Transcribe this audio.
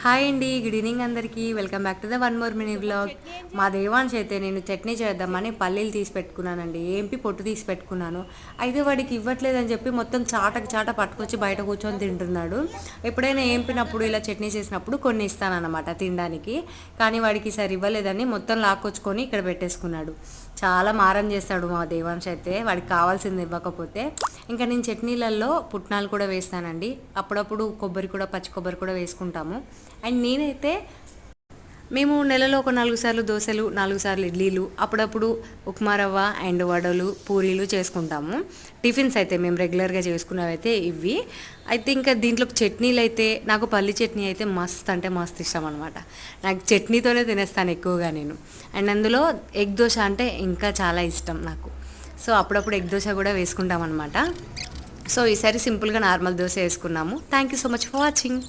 Hi అండి, good evening అందరికీ. Welcome back to the one more mini vlog. మా దేవాన్స్ అయితే నేను చట్నీ చేద్దామని పల్లీలు తీసి పెట్టుకున్నానండి. ఏంపి పొట్టు తీసి పెట్టుకున్నాను. అయితే వాడికి ఇవ్వట్లేదని చెప్పి మొత్తం చాటకు చాట పట్టుకొచ్చి బయట కూర్చొని తింటున్నాడు. ఎప్పుడైనా ఏంపినప్పుడు ఇలా చట్నీ చేసినప్పుడు కొన్ని ఇస్తానన్నమాట తినడానికి. కానీ వాడికి సరి ఇవ్వలేదని మొత్తం లాక్కొచ్చుకొని ఇక్కడ పెట్టేసుకున్నాడు. చాలా మారం చేస్తాడు మా దేవాంశ్ అయితే, వాడికి కావాల్సింది ఇవ్వకపోతే. ఇంకా నేను చట్నీలలో పుట్నాలు కూడా వేస్తానండి. అప్పుడప్పుడు కొబ్బరి కూడా, పచ్చి కొబ్బరి కూడా వేసుకుంటాము. అండ్ నేనైతే మేము నెలలో ఒక 4 సార్లు దోశలు, 4 సార్లు ఇడ్లీలు, అప్పుడప్పుడు ఉప్మా రవ్వ అండ్ వడలు, పూరీలు చేసుకుంటాము. టిఫిన్స్ అయితే మేము రెగ్యులర్గా చేసుకున్నవి అయితే ఇవి. అయితే ఇంకా దీంట్లో చట్నీలు అయితే నాకు పల్లి చట్నీ అయితే మస్త్ అంటే మస్త్ ఇష్టం అనమాట. నాకు చట్నీతోనే తినేస్తాను ఎక్కువగా నేను. అండ్ అందులో ఎగ్ దోశ అంటే ఇంకా చాలా ఇష్టం నాకు. సో అప్పుడప్పుడు ఎగ్ దోశ కూడా వేసుకుంటాం అనమాట. సో ఈసారి సింపుల్గా నార్మల్ దోశ వేసుకున్నాము. Thank you so much for watching.